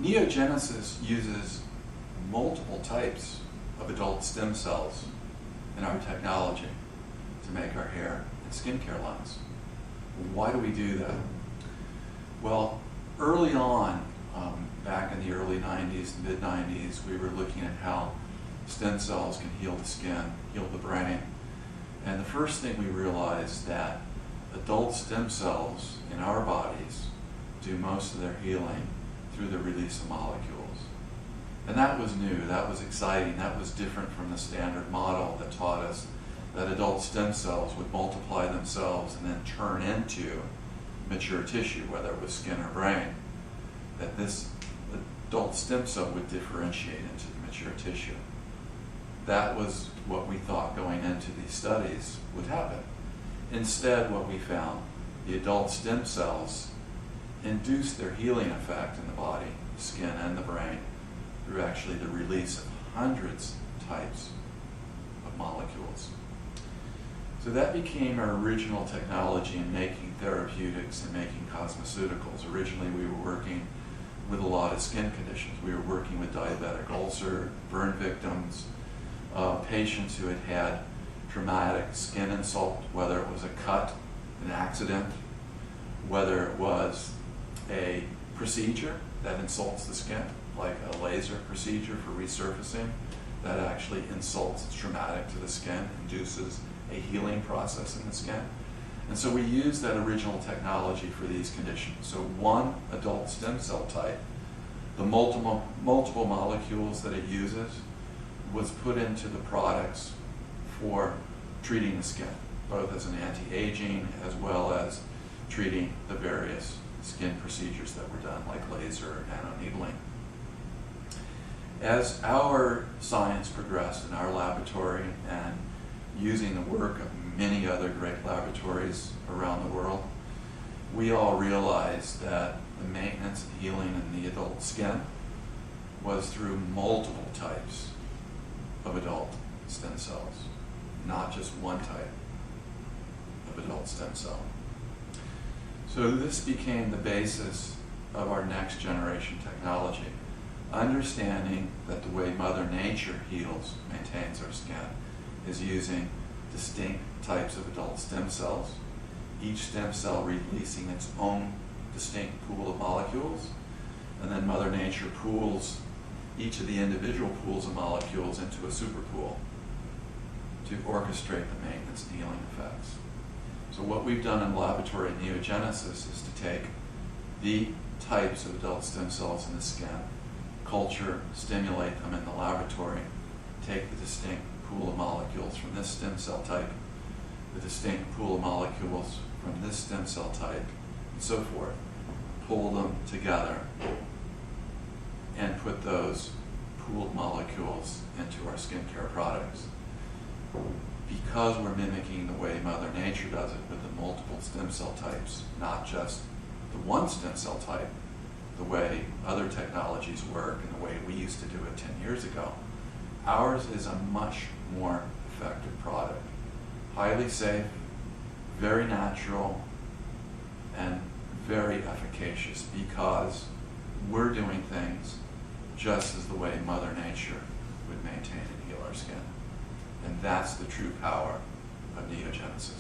NeoGenesis uses multiple types of adult stem cells in our technology to make our hair and skincare lines. Why do we do that? Well, early on, back in the early 90s, mid-90s, we were looking at how stem cells can heal the skin, heal the brain. And the first thing we realized that adult stem cells in our bodies do most of their healing through the release of molecules. And that was new, that was exciting, that was different from the standard model that taught us that adult stem cells would multiply themselves and then turn into mature tissue, whether it was skin or brain. That this adult stem cell would differentiate into the mature tissue. That was what we thought going into these studies would happen. Instead, what we found, the adult stem cells induce their healing effect in the body, the skin and the brain, through actually the release of hundreds of types of molecules. So that became our original technology in making therapeutics and making cosmeceuticals. Originally we were working with a lot of skin conditions. We were working with diabetic ulcer, burn victims, patients who had had traumatic skin insult, whether it was a cut, an accident, whether it was a procedure that insults the skin, like a laser procedure for resurfacing, that actually insults, it's traumatic to the skin, induces a healing process in the skin. And so we used that original technology for these conditions. So one adult stem cell type, the multiple molecules that it uses, was put into the products for treating the skin, both as an anti-aging as well as treating the various skin procedures that were done, like laser and nanoneedling. As our science progressed in our laboratory and using the work of many other great laboratories around the world, we all realized that the maintenance and healing in the adult skin was through multiple types of adult stem cells, not just one type of adult stem cell. So this became the basis of our next generation technology, understanding that the way Mother Nature heals, maintains our skin, is using distinct types of adult stem cells, each stem cell releasing its own distinct pool of molecules, and then Mother Nature pools each of the individual pools of molecules into a super pool to orchestrate the maintenance and healing effects. So what we've done in the laboratory at NeoGenesis is to take the types of adult stem cells in the skin, culture, stimulate them in the laboratory, take the distinct pool of molecules from this stem cell type, the distinct pool of molecules from this stem cell type, and so forth, pull them together and put those pooled molecules into our skincare products. Because we're mimicking the way Mother Nature does it with the multiple stem cell types, not just the one stem cell type, the way other technologies work and the way we used to do it 10 years ago, ours is a much more effective product. Highly safe, very natural, and very efficacious because we're doing things just as the way Mother Nature would maintain and heal our skin. And that's the true power of NeoGenesis.